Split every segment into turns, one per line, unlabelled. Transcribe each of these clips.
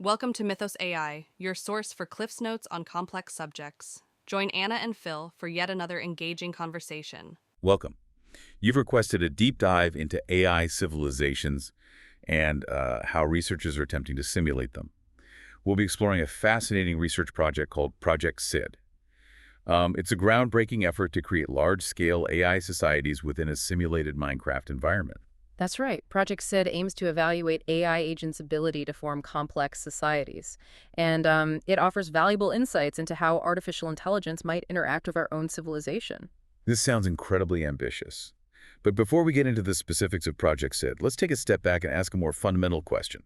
Welcome to Mythos AI, your source for Cliff's Notes on complex subjects. Join Anna and Phil for yet another engaging conversation.
Welcome. You've requested a deep dive into AI civilizations and how researchers are attempting to simulate them. We'll be exploring a fascinating research project called Project Sid. It's a groundbreaking effort to create large-scale AI societies within a simulated Minecraft environment.
That's right. Project Sid aims to evaluate AI agents' ability to form complex societies. And it offers valuable insights into how artificial intelligence might interact with our own civilization.
This sounds incredibly ambitious. But before we get into the specifics of Project Sid, let's take a step back and ask a more fundamental question.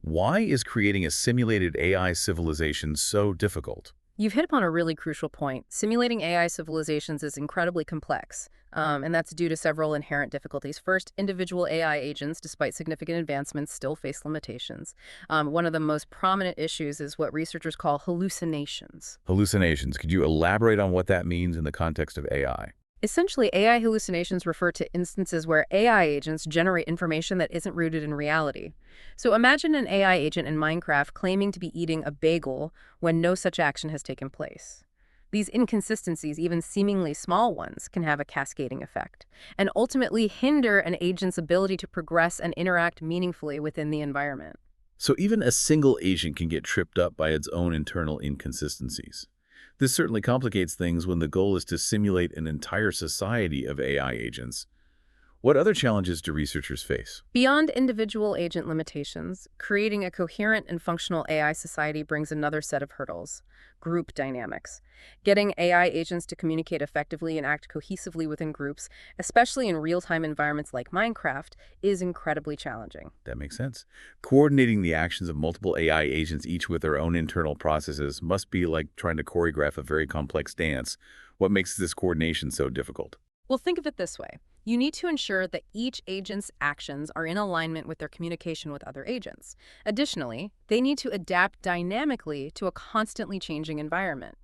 Why is creating a simulated AI civilization so difficult?
You've hit upon a really crucial point. Simulating AI civilizations is incredibly complex, and that's due to several inherent difficulties. First, individual AI agents, despite significant advancements, still face limitations. One of the most prominent issues is what researchers call hallucinations.
Hallucinations. Could you elaborate on what that means in the context of AI?
Essentially, AI hallucinations refer to instances where AI agents generate information that isn't rooted in reality. So imagine an AI agent in Minecraft claiming to be eating a bagel when no such action has taken place. These inconsistencies, even seemingly small ones, can have a cascading effect and ultimately hinder an agent's ability to progress and interact meaningfully within the environment.
So even a single agent can get tripped up by its own internal inconsistencies. This certainly complicates things when the goal is to simulate an entire society of AI agents. What other challenges do researchers face?
Beyond individual agent limitations, creating a coherent and functional AI society brings another set of hurdles: group dynamics. Getting AI agents to communicate effectively and act cohesively within groups, especially in real-time environments like Minecraft, is incredibly challenging.
That makes sense. Coordinating the actions of multiple AI agents, each with their own internal processes, must be like trying to choreograph a very complex dance. What makes this coordination so difficult?
Well, think of it this way. You need to ensure that each agent's actions are in alignment with their communication with other agents. Additionally, they need to adapt dynamically to a constantly changing environment.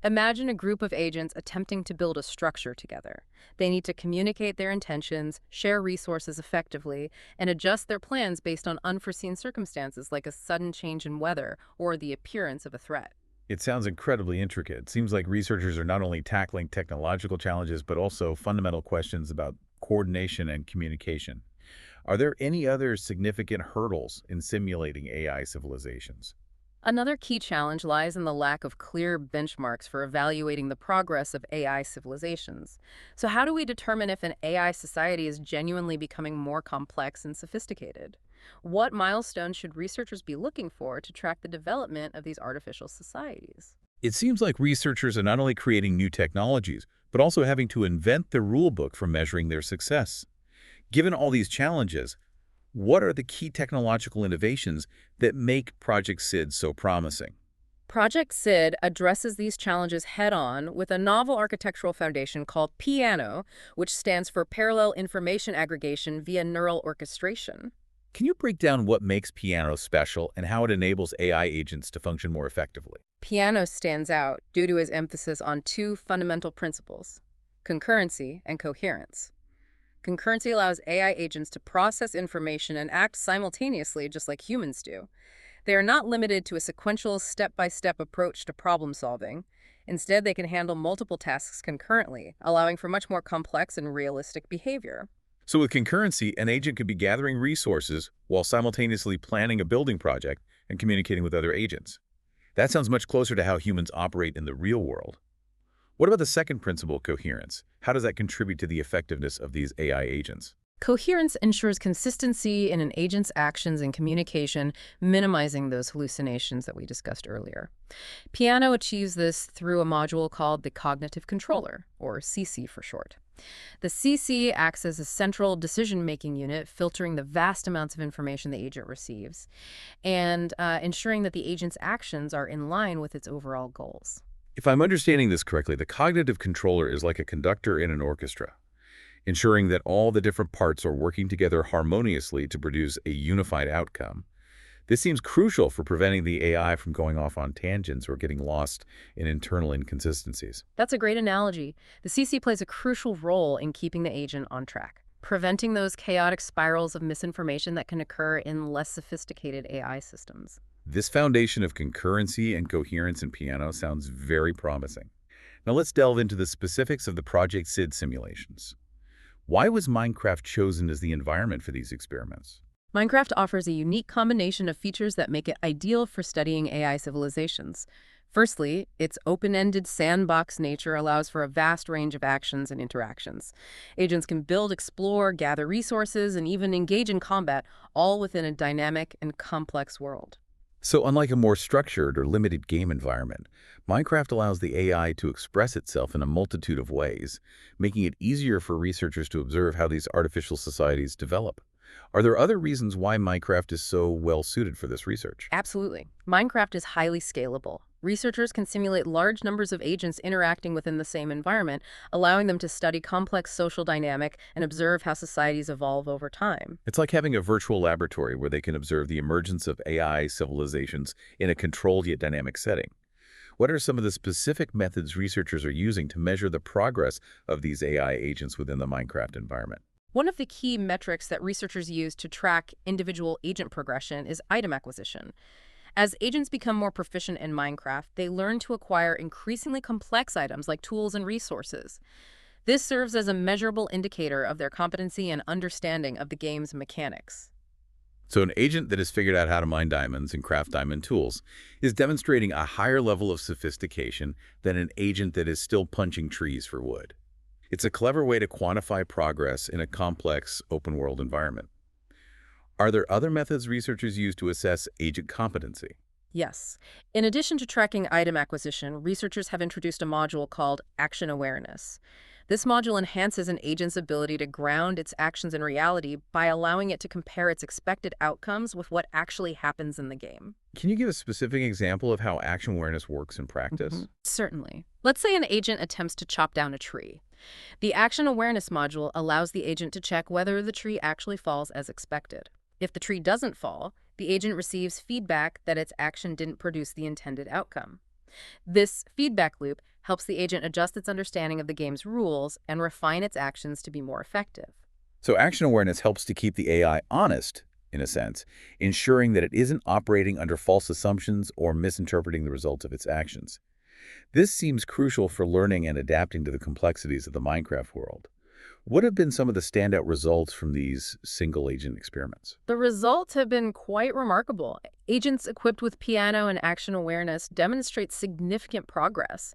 Imagine a group of agents attempting to build a structure together. They need to communicate their intentions, share resources effectively, and adjust their plans based on unforeseen circumstances like a sudden change in weather or the appearance of a threat.
It sounds incredibly intricate. It seems like researchers are not only tackling technological challenges, but also fundamental questions about coordination and communication. Are there any other significant hurdles in simulating AI civilizations?
Another key challenge lies in the lack of clear benchmarks for evaluating the progress of AI civilizations. So how do we determine if an AI society is genuinely becoming more complex and sophisticated? What milestones should researchers be looking for to track the development of these artificial societies?
It seems like researchers are not only creating new technologies, but also having to invent the rule book for measuring their success. Given all these challenges, what are the key technological innovations that make Project Sid so promising?
Project Sid addresses these challenges head-on with a novel architectural foundation called PIANO, which stands for Parallel Information Aggregation via Neural Orchestration.
Can you break down what makes Piano special and how it enables AI agents to function more effectively?
PIANO stands out due to its emphasis on two fundamental principles: concurrency and coherence. Concurrency allows AI agents to process information and act simultaneously just like humans do. They are not limited to a sequential step-by-step approach to problem solving. Instead, they can handle multiple tasks concurrently, allowing for much more complex and realistic behavior.
So with concurrency, an agent could be gathering resources while simultaneously planning a building project and communicating with other agents. That sounds much closer to how humans operate in the real world. What about the second principle, coherence? How does that contribute to the effectiveness of these AI agents?
Coherence ensures consistency in an agent's actions and communication, minimizing those hallucinations that we discussed earlier. Piano achieves this through a module called the Cognitive Controller, or CC for short. The CC acts as a central decision-making unit, filtering the vast amounts of information the agent receives, and ensuring that the agent's actions are in line with its overall goals.
If I'm understanding this correctly, the cognitive controller is like a conductor in an orchestra, ensuring that all the different parts are working together harmoniously to produce a unified outcome. This seems crucial for preventing the AI from going off on tangents or getting lost in internal inconsistencies.
That's a great analogy. The CC plays a crucial role in keeping the agent on track, preventing those chaotic spirals of misinformation that can occur in less sophisticated AI systems.
This foundation of concurrency and coherence in piano sounds very promising. Now let's delve into the specifics of the Project Sid simulations. Why was Minecraft chosen as the environment for these experiments?
Minecraft offers a unique combination of features that make it ideal for studying AI civilizations. Firstly, its open-ended sandbox nature allows for a vast range of actions and interactions. Agents can build, explore, gather resources, and even engage in combat, all within a dynamic and complex world.
So unlike a more structured or limited game environment, Minecraft allows the AI to express itself in a multitude of ways, making it easier for researchers to observe how these artificial societies develop. Are there other reasons why Minecraft is so well suited for this research?
Absolutely. Minecraft is highly scalable. Researchers can simulate large numbers of agents interacting within the same environment, allowing them to study complex social dynamic and observe how societies evolve over time.
It's like having a virtual laboratory where they can observe the emergence of AI civilizations in a controlled yet dynamic setting. What are some of the specific methods researchers are using to measure the progress of these AI agents within the Minecraft environment?
One of the key metrics that researchers use to track individual agent progression is item acquisition. As agents become more proficient in Minecraft, they learn to acquire increasingly complex items like tools and resources. This serves as a measurable indicator of their competency and understanding of the game's mechanics.
So an agent that has figured out how to mine diamonds and craft diamond tools is demonstrating a higher level of sophistication than an agent that is still punching trees for wood. It's a clever way to quantify progress in a complex, open-world environment. Are there other methods researchers use to assess agent competency?
Yes. In addition to tracking item acquisition, researchers have introduced a module called Action Awareness. This module enhances an agent's ability to ground its actions in reality by allowing it to compare its expected outcomes with what actually happens in the game.
Can you give a specific example of how action awareness works in practice?
Certainly. Let's say an agent attempts to chop down a tree. The Action Awareness module allows the agent to check whether the tree actually falls as expected. If the tree doesn't fall, the agent receives feedback that its action didn't produce the intended outcome. This feedback loop helps the agent adjust its understanding of the game's rules and refine its actions to be more effective.
So action awareness helps to keep the AI honest, in a sense, ensuring that it isn't operating under false assumptions or misinterpreting the results of its actions. This seems crucial for learning and adapting to the complexities of the Minecraft world. What have been some of the standout results from these single-agent experiments?
The results have been quite remarkable. Agents equipped with piano and action awareness demonstrate significant progress.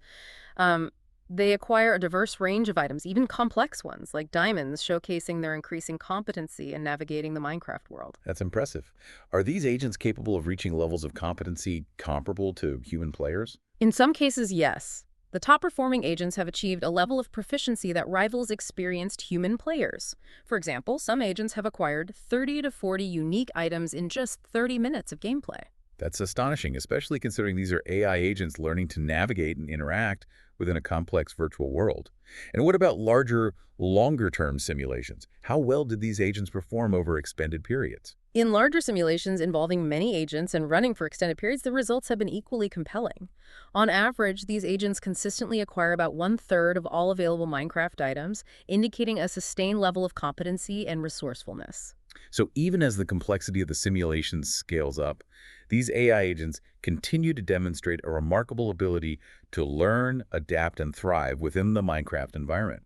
They acquire a diverse range of items, even complex ones like diamonds, showcasing their increasing competency in navigating the Minecraft world.
That's impressive. Are these agents capable of reaching levels of competency comparable to human players?
In some cases, yes. The top-performing agents have achieved a level of proficiency that rivals experienced human players. For example, some agents have acquired 30 to 40 unique items in just 30 minutes of gameplay.
That's astonishing, especially considering these are AI agents learning to navigate and interact within a complex virtual world. And what about larger, longer-term simulations? How well did these agents perform over extended periods?
In larger simulations involving many agents and running for extended periods, the results have been equally compelling. On average, these agents consistently acquire about 1/3 of all available Minecraft items, indicating a sustained level of competency and resourcefulness.
So even as the complexity of the simulations scales up, these AI agents continue to demonstrate a remarkable ability to learn, adapt, and thrive within the Minecraft environment.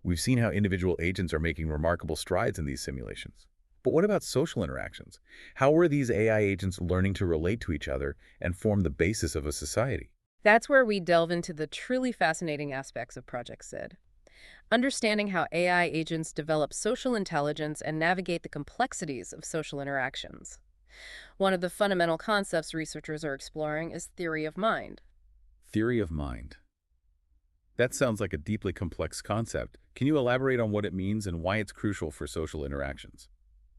We've seen how individual agents are making remarkable strides in these simulations. But what about social interactions? How are these AI agents learning to relate to each other and form the basis of a society?
That's where we delve into the truly fascinating aspects of Project Sid. Understanding how AI agents develop social intelligence and navigate the complexities of social interactions. One of the fundamental concepts researchers are exploring is theory of mind.
Theory of mind. That sounds like a deeply complex concept. Can you elaborate on what it means and why it's crucial for social interactions?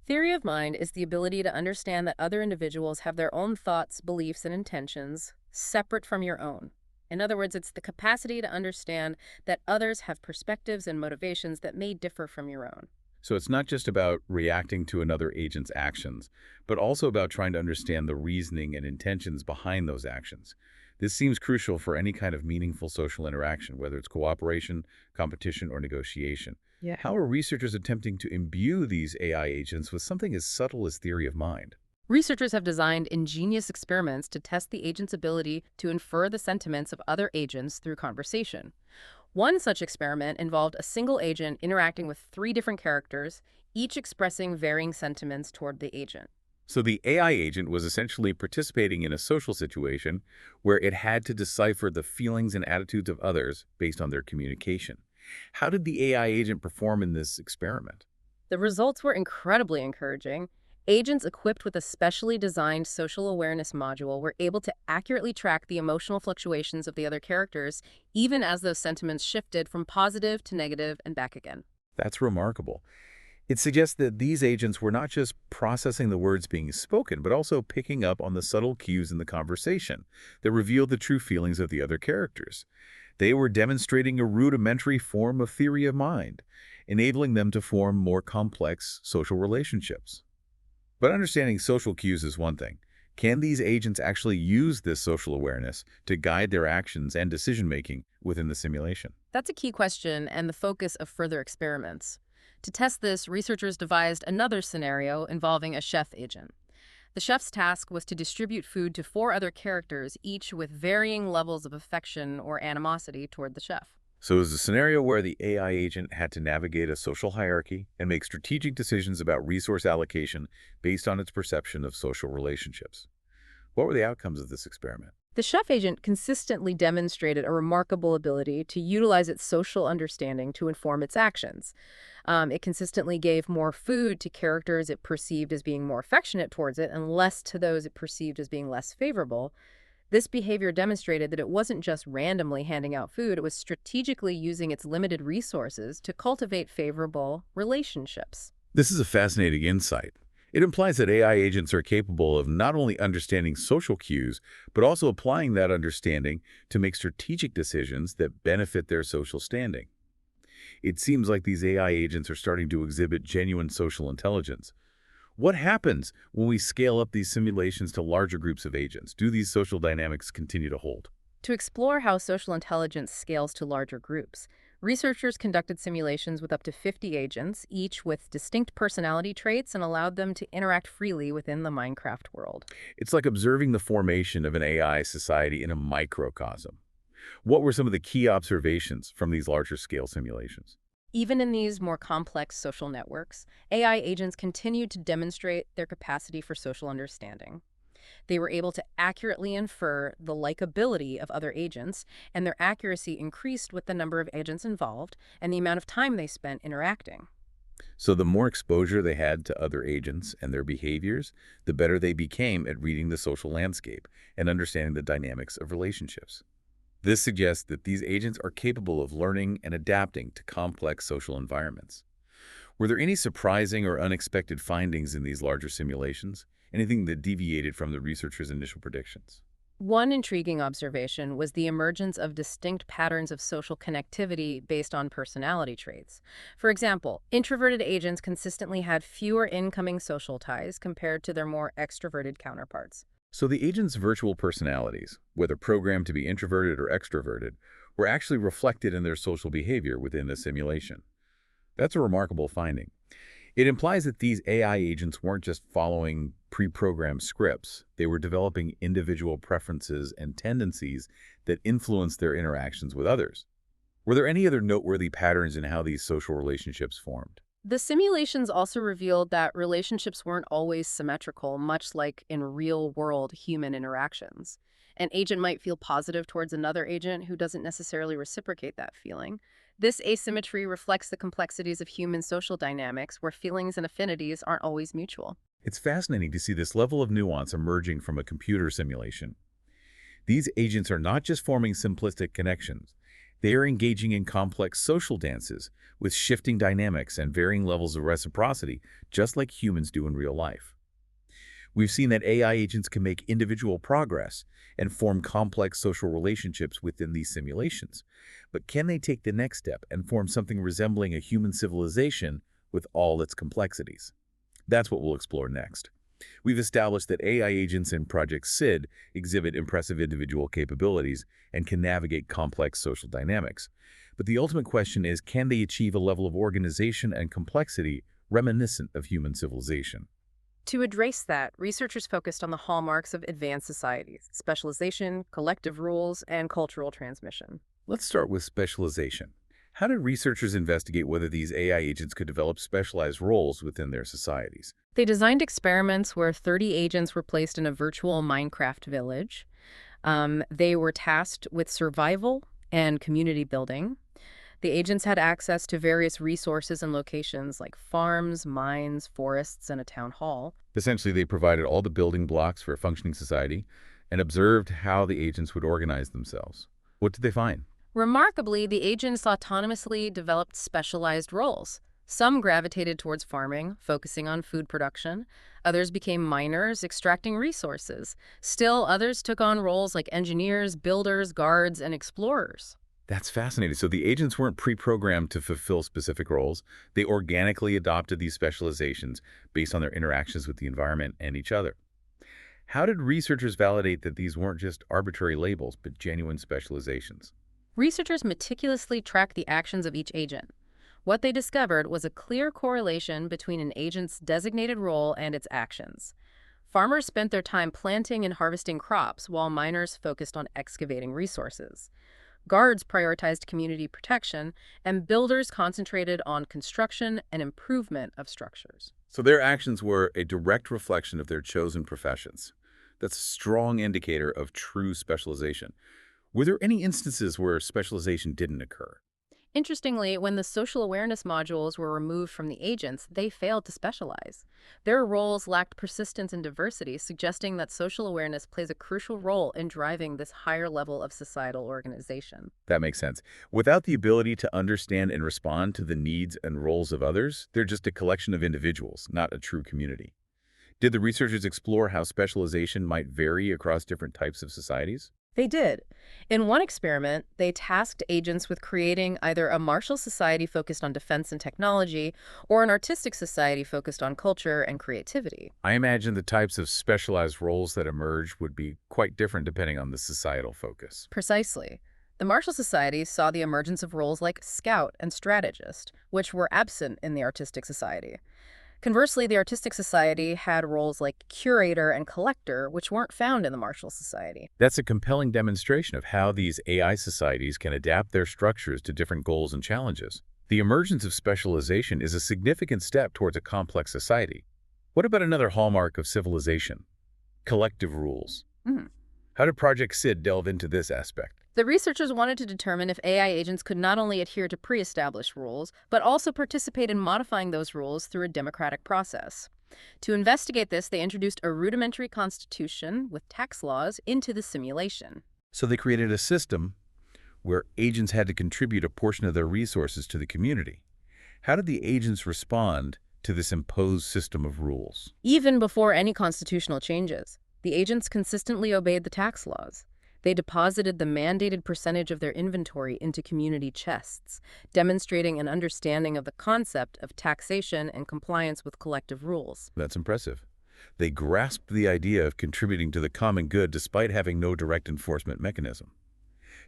Theory of mind is the ability to understand that other individuals have their own thoughts, beliefs, and intentions separate from your own. In other words, it's the capacity to understand that others have perspectives and motivations that may differ from your own.
So it's not just about reacting to another agent's actions, but also about trying to understand the reasoning and intentions behind those actions. This seems crucial for any kind of meaningful social interaction, whether it's cooperation, competition, or negotiation. How are researchers attempting to imbue these AI agents with something as subtle as theory of mind?
Researchers have designed ingenious experiments to test the agent's ability to infer the sentiments of other agents through conversation. One such experiment involved a single agent interacting with three different characters, each expressing varying sentiments toward the agent.
So the AI agent was essentially participating in a social situation where it had to decipher the feelings and attitudes of others based on their communication. How did the AI agent perform in this experiment?
The results were incredibly encouraging. Agents equipped with a specially designed social awareness module were able to accurately track the emotional fluctuations of the other characters, even as those sentiments shifted from positive to negative and back again.
That's remarkable. It suggests that these agents were not just processing the words being spoken, but also picking up on the subtle cues in the conversation that revealed the true feelings of the other characters. They were demonstrating a rudimentary form of theory of mind, enabling them to form more complex social relationships. But understanding social cues is one thing. Can these agents actually use this social awareness to guide their actions and decision-making within the simulation?
That's a key question and the focus of further experiments. To test this, researchers devised another scenario involving a chef agent. The chef's task was to distribute food to four other characters, each with varying levels of affection or animosity toward the chef.
So it was a scenario where the AI agent had to navigate a social hierarchy and make strategic decisions about resource allocation based on its perception of social relationships. What were the outcomes of this experiment?
The chef agent consistently demonstrated a remarkable ability to utilize its social understanding to inform its actions. It consistently gave more food to characters it perceived as being more affectionate towards it and less to those it perceived as being less favorable. This behavior demonstrated that it wasn't just randomly handing out food, it was strategically using its limited resources to cultivate favorable relationships.
This is a fascinating insight. It implies that AI agents are capable of not only understanding social cues, but also applying that understanding to make strategic decisions that benefit their social standing. It seems like these AI agents are starting to exhibit genuine social intelligence. What happens when we scale up these simulations to larger groups of agents? Do these social dynamics continue to hold?
To explore how social intelligence scales to larger groups, researchers conducted simulations with up to 50 agents, each with distinct personality traits, and allowed them to interact freely within the Minecraft world.
It's like observing the formation of an AI society in a microcosm. What were some of the key observations from these larger scale simulations?
Even in these more complex social networks, AI agents continued to demonstrate their capacity for social understanding. They were able to accurately infer the likability of other agents, and their accuracy increased with the number of agents involved and the amount of time they spent interacting.
So the more exposure they had to other agents and their behaviors, the better they became at reading the social landscape and understanding the dynamics of relationships. This suggests that these agents are capable of learning and adapting to complex social environments. Were there any surprising or unexpected findings in these larger simulations? Anything that deviated from the researchers' initial predictions?
One intriguing observation was the emergence of distinct patterns of social connectivity based on personality traits. For example, introverted agents consistently had fewer incoming social ties compared to their more extroverted counterparts.
So the agent's virtual personalities, whether programmed to be introverted or extroverted, were actually reflected in their social behavior within the simulation. That's a remarkable finding. It implies that these AI agents weren't just following pre-programmed scripts. They were developing individual preferences and tendencies that influenced their interactions with others. Were there any other noteworthy patterns in how these social relationships formed?
The simulations also revealed that relationships weren't always symmetrical, much like in real-world human interactions. An agent might feel positive towards another agent who doesn't necessarily reciprocate that feeling. This asymmetry reflects the complexities of human social dynamics, where feelings and affinities aren't always mutual.
It's fascinating to see this level of nuance emerging from a computer simulation. These agents are not just forming simplistic connections. They are engaging in complex social dances with shifting dynamics and varying levels of reciprocity, just like humans do in real life. We've seen that AI agents can make individual progress and form complex social relationships within these simulations. But can they take the next step and form something resembling a human civilization with all its complexities? That's what we'll explore next. We've established that AI agents in Project Sid exhibit impressive individual capabilities and can navigate complex social dynamics. But the ultimate question is, can they achieve a level of organization and complexity reminiscent of human civilization?
To address that, researchers focused on the hallmarks of advanced societies: specialization, collective rules, and cultural transmission.
Let's start with specialization. How did researchers investigate whether these AI agents could develop specialized roles within their societies?
They designed experiments where 30 agents were placed in a virtual Minecraft village. They were tasked with survival and community building. The agents had access to various resources and locations like farms, mines, forests, and a town hall.
Essentially, they provided all the building blocks for a functioning society and observed how the agents would organize themselves. What did they find?
Remarkably, the agents autonomously developed specialized roles. Some gravitated towards farming, focusing on food production. Others became miners, extracting resources. Still, others took on roles like engineers, builders, guards, and explorers.
That's fascinating. So the agents weren't pre-programmed to fulfill specific roles. They organically adopted these specializations based on their interactions with the environment and each other. How did researchers validate that these weren't just arbitrary labels, but genuine specializations?
Researchers meticulously tracked the actions of each agent. What they discovered was a clear correlation between an agent's designated role and its actions. Farmers spent their time planting and harvesting crops, while miners focused on excavating resources. Guards prioritized community protection, and builders concentrated on construction and improvement of structures.
So their actions were a direct reflection of their chosen professions. That's a strong indicator of true specialization. Were there any instances where specialization didn't occur?
Interestingly, when the social awareness modules were removed from the agents, they failed to specialize. Their roles lacked persistence and diversity, suggesting that social awareness plays a crucial role in driving this higher level of societal organization.
That makes sense. Without the ability to understand and respond to the needs and roles of others, they're just a collection of individuals, not a true community. Did the researchers explore how specialization might vary across different types of societies?
They did. In one experiment, they tasked agents with creating either a martial society focused on defense and technology or an artistic society focused on culture and creativity.
I imagine the types of specialized roles that emerged would be quite different depending on the societal focus.
Precisely. The martial society saw the emergence of roles like scout and strategist, which were absent in the artistic society. Conversely, the artistic society had roles like curator and collector, which weren't found in the martial society.
That's a compelling demonstration of how these AI societies can adapt their structures to different goals and challenges. The emergence of specialization is a significant step towards a complex society. What about another hallmark of civilization? Collective rules.
Mhm.
How did Project Sid delve into this aspect?
The researchers wanted to determine if AI agents could not only adhere to pre-established rules, but also participate in modifying those rules through a democratic process. To investigate this, they introduced a rudimentary constitution with tax laws into the simulation.
So they created a system where agents had to contribute a portion of their resources to the community. How did the agents respond to this imposed system of rules?
Even before any constitutional changes, the agents consistently obeyed the tax laws. They deposited the mandated percentage of their inventory into community chests, demonstrating an understanding of the concept of taxation and compliance with collective rules.
That's impressive. They grasped the idea of contributing to the common good despite having no direct enforcement mechanism.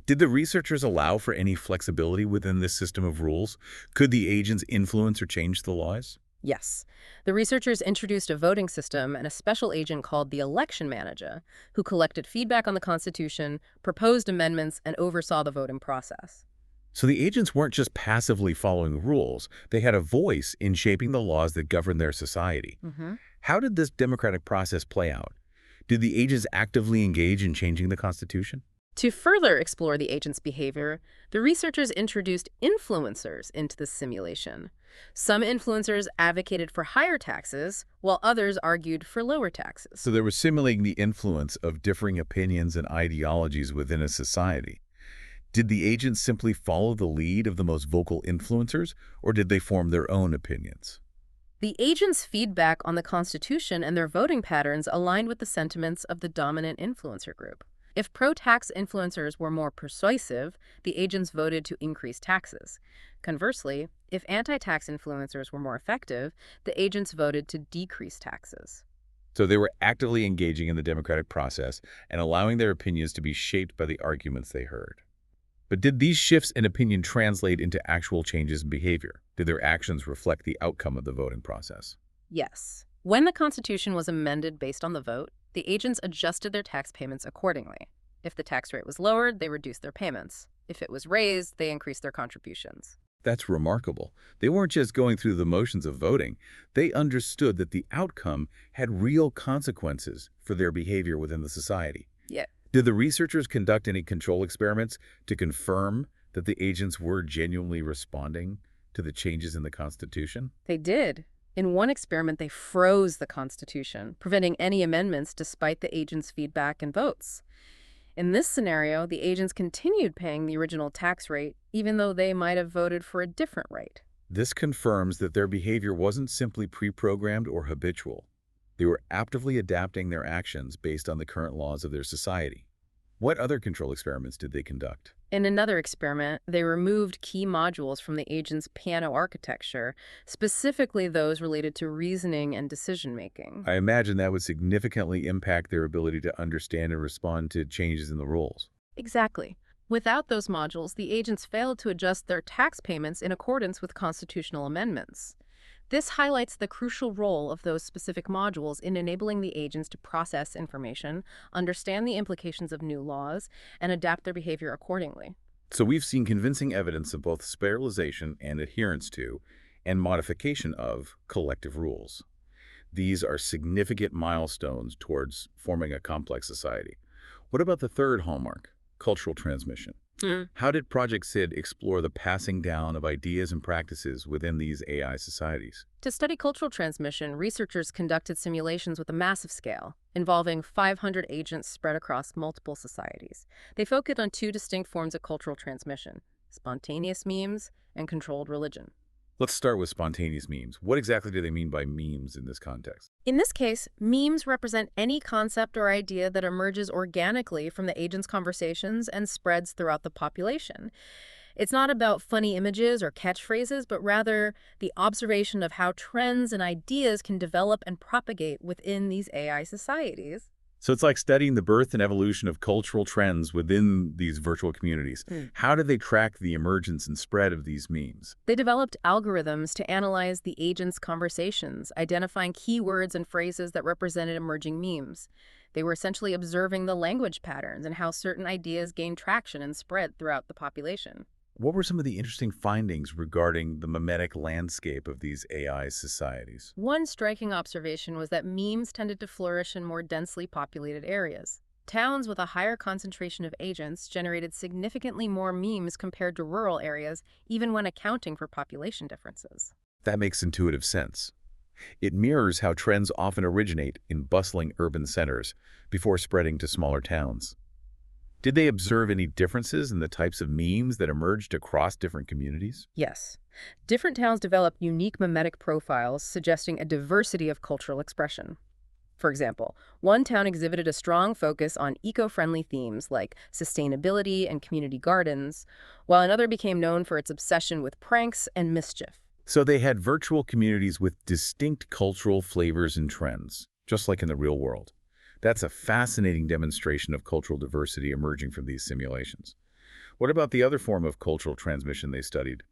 Did the researchers allow for any flexibility within this system of rules? Could the agents influence or change the laws?
Yes, the researchers introduced a voting system and a special agent called the election manager, who collected feedback on the Constitution, proposed amendments, and oversaw the voting process.
So the agents weren't just passively following rules. They had a voice in shaping the laws that govern their society. How did this democratic process play out? Did the agents actively engage in changing the Constitution?
To further explore the agent's behavior, the researchers introduced influencers into the simulation. Some influencers advocated for higher taxes, while others argued for lower taxes.
So they were simulating the influence of differing opinions and ideologies within a society. Did the agents simply follow the lead of the most vocal influencers, or did they form their own opinions?
The agents' feedback on the Constitution and their voting patterns aligned with the sentiments of the dominant influencer group. If pro-tax influencers were more persuasive, the agents voted to increase taxes. Conversely, if anti-tax influencers were more effective, the agents voted to decrease taxes.
So they were actively engaging in the democratic process and allowing their opinions to be shaped by the arguments they heard. But did these shifts in opinion translate into actual changes in behavior? Did their actions reflect the outcome of the voting process?
Yes. When the Constitution was amended based on the vote, the agents adjusted their tax payments accordingly. If the tax rate was lowered, they reduced their payments. If it was raised, they increased their contributions.
That's remarkable. They weren't just going through the motions of voting. They understood that the outcome had real consequences for their behavior within the society.
Yeah.
Did the researchers conduct any control experiments to confirm that the agents were genuinely responding to the changes in the Constitution?
They did. In one experiment, they froze the Constitution, preventing any amendments despite the agents' feedback and votes. In this scenario, the agents continued paying the original tax rate, even though they might have voted for a different rate.
This confirms that their behavior wasn't simply pre-programmed or habitual. They were actively adapting their actions based on the current laws of their society. What other control experiments did they conduct?
In another experiment, they removed key modules from the agent's piano architecture, specifically those related to reasoning and decision-making.
I imagine that would significantly impact their ability to understand and respond to changes in the rules.
Exactly. Without those modules, the agents failed to adjust their tax payments in accordance with constitutional amendments. This highlights the crucial role of those specific modules in enabling the agents to process information, understand the implications of new laws, and adapt their behavior accordingly.
So we've seen convincing evidence of both spiralization and adherence to, and modification of, collective rules. These are significant milestones towards forming a complex society. What about the third hallmark, cultural transmission? How did Project Sid explore the passing down of ideas and practices within these AI societies?
To study cultural transmission, researchers conducted simulations with a massive scale, involving 500 agents spread across multiple societies. They focused on two distinct forms of cultural transmission: spontaneous memes and controlled religion.
Let's start with spontaneous memes. What exactly do they mean by memes in this context?
In this case, memes represent any concept or idea that emerges organically from the agent's conversations and spreads throughout the population. It's not about funny images or catchphrases, but rather the observation of how trends and ideas can develop and propagate within these AI societies.
So it's like studying the birth and evolution of cultural trends within these virtual communities. How did they track the emergence and spread of these memes?
They developed algorithms to analyze the agents' conversations, identifying keywords and phrases that represented emerging memes. They were essentially observing the language patterns and how certain ideas gained traction and spread throughout the population.
What were some of the interesting findings regarding the memetic landscape of these AI societies?
One striking observation was that memes tended to flourish in more densely populated areas. Towns with a higher concentration of agents generated significantly more memes compared to rural areas, even when accounting for population differences.
That makes intuitive sense. It mirrors how trends often originate in bustling urban centers before spreading to smaller towns. Did they observe any differences in the types of memes that emerged across different communities?
Yes. Different towns developed unique memetic profiles, suggesting a diversity of cultural expression. For example, one town exhibited a strong focus on eco-friendly themes like sustainability and community gardens, while another became known for its obsession with pranks and mischief.
So they had virtual communities with distinct cultural flavors and trends, just like in the real world. That's a fascinating demonstration of cultural diversity emerging from these simulations. What about the other form of cultural transmission they studied?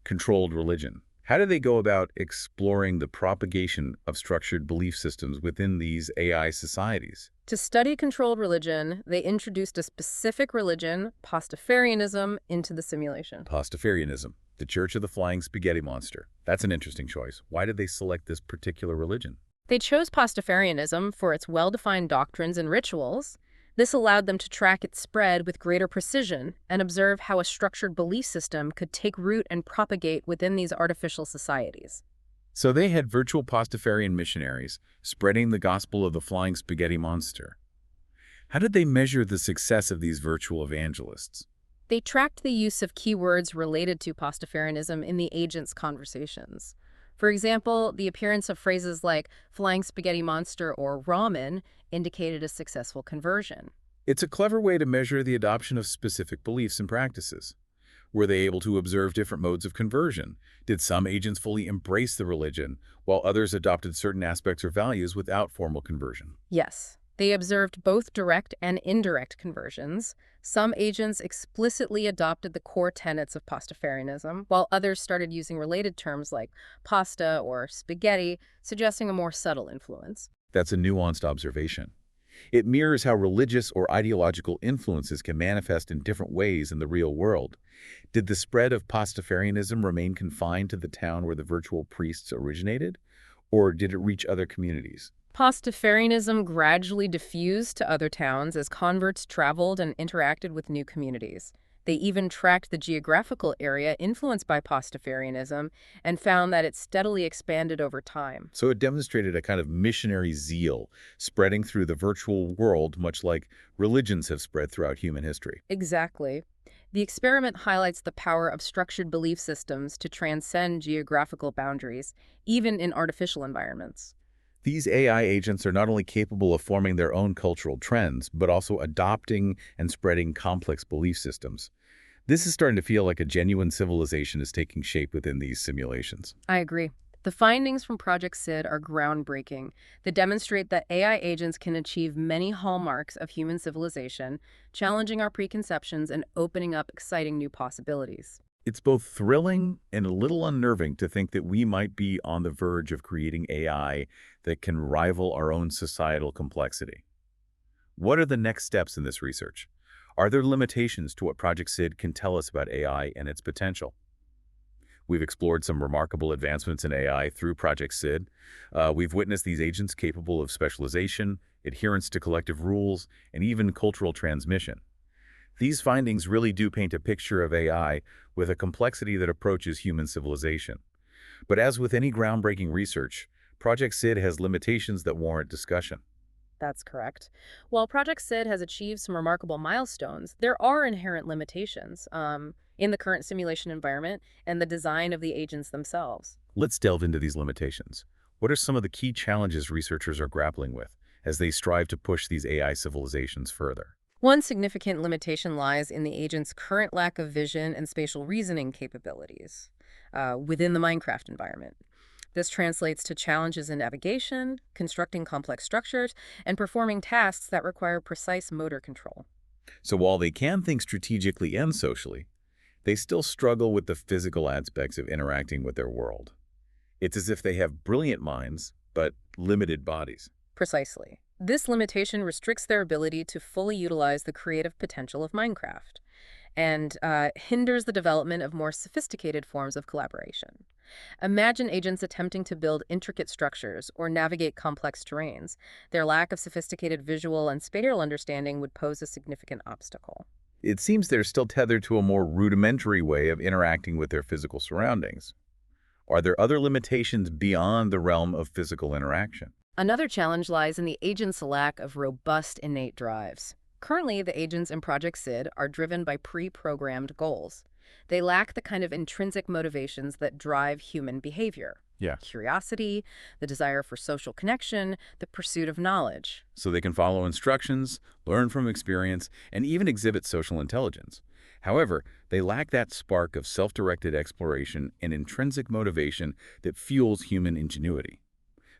Controlled religion. How did they go about exploring the propagation of structured belief systems within these AI societies?
To study controlled religion, they introduced a specific religion, Pastafarianism, into the simulation.
Pastafarianism, the Church of the Flying Spaghetti Monster. That's an interesting choice. Why did they select this particular religion?
They chose Pastafarianism for its well-defined doctrines and rituals. This allowed them to track its spread with greater precision and observe how a structured belief system could take root and propagate within these artificial societies.
So they had virtual Pastafarian missionaries spreading the gospel of the flying spaghetti monster. How did they measure the success of these virtual evangelists?
They tracked the use of keywords related to Pastafarianism in the agents' conversations. For example, the appearance of phrases like flying spaghetti monster or ramen indicated a successful conversion.
It's a clever way to measure the adoption of specific beliefs and practices. Were they able to observe different modes of conversion? Did some agents fully embrace the religion, while others adopted certain aspects or values without formal conversion?
Yes. They observed both direct and indirect conversions. Some agents explicitly adopted the core tenets of Pastafarianism, while others started using related terms like pasta or spaghetti, suggesting a more subtle influence.
That's a nuanced observation. It mirrors how religious or ideological influences can manifest in different ways in the real world. Did the spread of Pastafarianism remain confined to the town where the virtual priests originated, or did it reach other communities?
Pastafarianism gradually diffused to other towns as converts traveled and interacted with new communities. They even tracked the geographical area influenced by Pastafarianism and found that it steadily expanded over time.
So it demonstrated a kind of missionary zeal, spreading through the virtual world, much like religions have spread throughout human history.
Exactly. The experiment highlights the power of structured belief systems to transcend geographical boundaries, even in artificial environments.
These AI agents are not only capable of forming their own cultural trends, but also adopting and spreading complex belief systems. This is starting to feel like a genuine civilization is taking shape within these simulations.
I agree. The findings from Project Sid are groundbreaking. They demonstrate that AI agents can achieve many hallmarks of human civilization, challenging our preconceptions and opening up exciting new possibilities.
It's both thrilling and a little unnerving to think that we might be on the verge of creating AI that can rival our own societal complexity. What are the next steps in this research? Are there limitations to what Project Sid can tell us about AI and its potential? We've explored some remarkable advancements in AI through Project Sid. We've witnessed these agents capable of specialization, adherence to collective rules, and even cultural transmission. These findings really do paint a picture of AI with a complexity that approaches human civilization. But as with any groundbreaking research, Project Sid has limitations that warrant discussion.
That's correct. While Project Sid has achieved some remarkable milestones, there are inherent limitations in the current simulation environment and the design of the agents themselves.
Let's delve into these limitations. What are some of the key challenges researchers are grappling with as they strive to push these AI civilizations further?
One significant limitation lies in the agent's current lack of vision and spatial reasoning capabilities within the Minecraft environment. This translates to challenges in navigation, constructing complex structures, and performing tasks that require precise motor control.
So while they can think strategically and socially, they still struggle with the physical aspects of interacting with their world. It's as if they have brilliant minds, but limited bodies.
Precisely. This limitation restricts their ability to fully utilize the creative potential of Minecraft and hinders the development of more sophisticated forms of collaboration. Imagine agents attempting to build intricate structures or navigate complex terrains. Their lack of sophisticated visual and spatial understanding would pose a significant obstacle.
It seems they're still tethered to a more rudimentary way of interacting with their physical surroundings. Are there other limitations beyond the realm of physical interaction?
Another challenge lies in the agent's lack of robust innate drives. Currently, the agents in Project Sid are driven by pre-programmed goals. They lack the kind of intrinsic motivations that drive human behavior.
Yeah.
Curiosity, the desire for social connection, the pursuit of knowledge.
So they can follow instructions, learn from experience, and even exhibit social intelligence. However, they lack that spark of self-directed exploration and intrinsic motivation that fuels human ingenuity.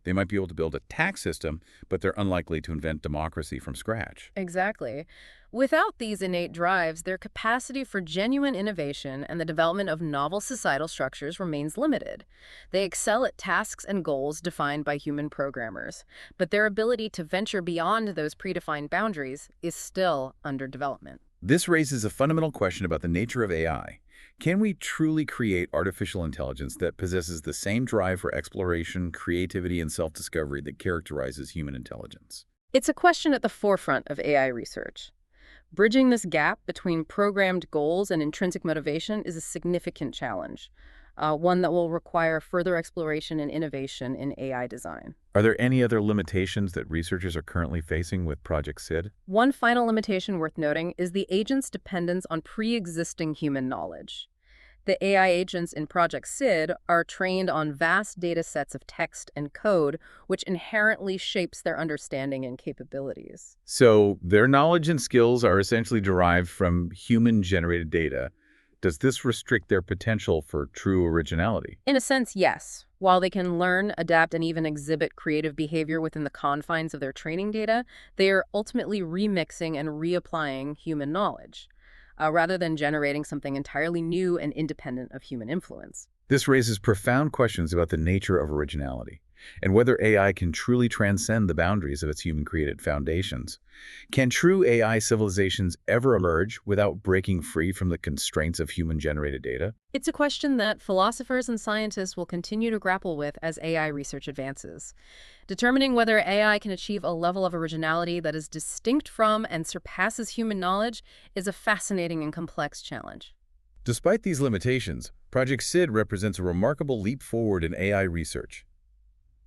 They might be able to build a tax system, but they're unlikely to invent democracy from scratch.
Exactly. Without these innate drives, their capacity for genuine innovation and the development of novel societal structures remains limited. They excel at tasks and goals defined by human programmers, but their ability to venture beyond those predefined boundaries is still under development.
This raises a fundamental question about the nature of AI. Can we truly create artificial intelligence that possesses the same drive for exploration, creativity, and self-discovery that characterizes human intelligence?
It's a question at the forefront of AI research. Bridging this gap between programmed goals and intrinsic motivation is a significant challenge, one that will require further exploration and innovation in AI design.
Are there any other limitations that researchers are currently facing with Project Sid?
One final limitation worth noting is the agent's dependence on pre-existing human knowledge. The AI agents in Project Sid are trained on vast data sets of text and code, which inherently shapes their understanding and capabilities.
So their knowledge and skills are essentially derived from human-generated data Does this restrict their potential for true originality?
In a sense, yes. While they can learn, adapt, and even exhibit creative behavior within the confines of their training data, they are ultimately remixing and reapplying human knowledge, rather than generating something entirely new and independent of human influence.
This raises profound questions about the nature of originality and whether AI can truly transcend the boundaries of its human-created foundations. Can true AI civilizations ever emerge without breaking free from the constraints of human-generated data?
It's a question that philosophers and scientists will continue to grapple with as AI research advances. Determining whether AI can achieve a level of originality that is distinct from and surpasses human knowledge is a fascinating and complex challenge.
Despite these limitations, Project Sid represents a remarkable leap forward in AI research.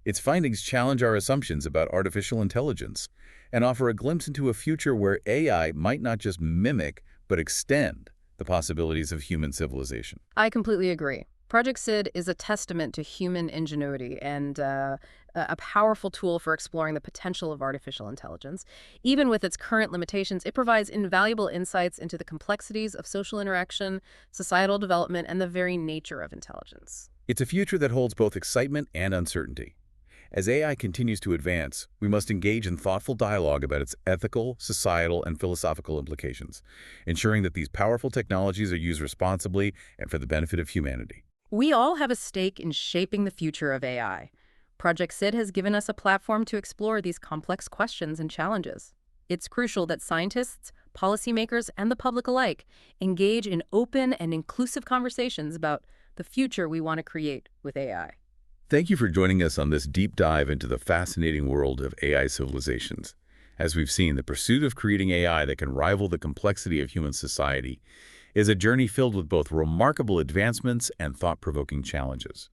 Its findings challenge our assumptions about artificial intelligence and offer a glimpse into a future where AI might not just mimic, but extend the possibilities of human civilization.
I completely agree. Project Sid is a testament to human ingenuity and a powerful tool for exploring the potential of artificial intelligence. Even with its current limitations, it provides invaluable insights into the complexities of social interaction, societal development, and the very nature of intelligence.
It's a future that holds both excitement and uncertainty. As AI continues to advance, we must engage in thoughtful dialogue about its ethical, societal, and philosophical implications, ensuring that these powerful technologies are used responsibly and for the benefit of humanity.
We all have a stake in shaping the future of AI. Project Sid has given us a platform to explore these complex questions and challenges. It's crucial that scientists, policymakers, and the public alike engage in open and inclusive conversations about the future we want to create with AI.
Thank you for joining us on this deep dive into the fascinating world of AI civilizations. As we've seen, the pursuit of creating AI that can rival the complexity of human society is a journey filled with both remarkable advancements and thought-provoking challenges.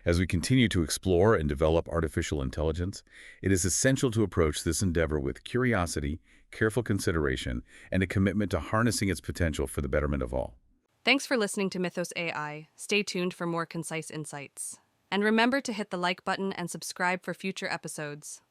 As we continue to explore and develop artificial intelligence, it is essential to approach this endeavor with curiosity, careful consideration, and a commitment to harnessing its potential for the betterment of all.
Thanks for listening to Mythos AI. Stay tuned for more concise insights. And remember to hit the like button and subscribe for future episodes.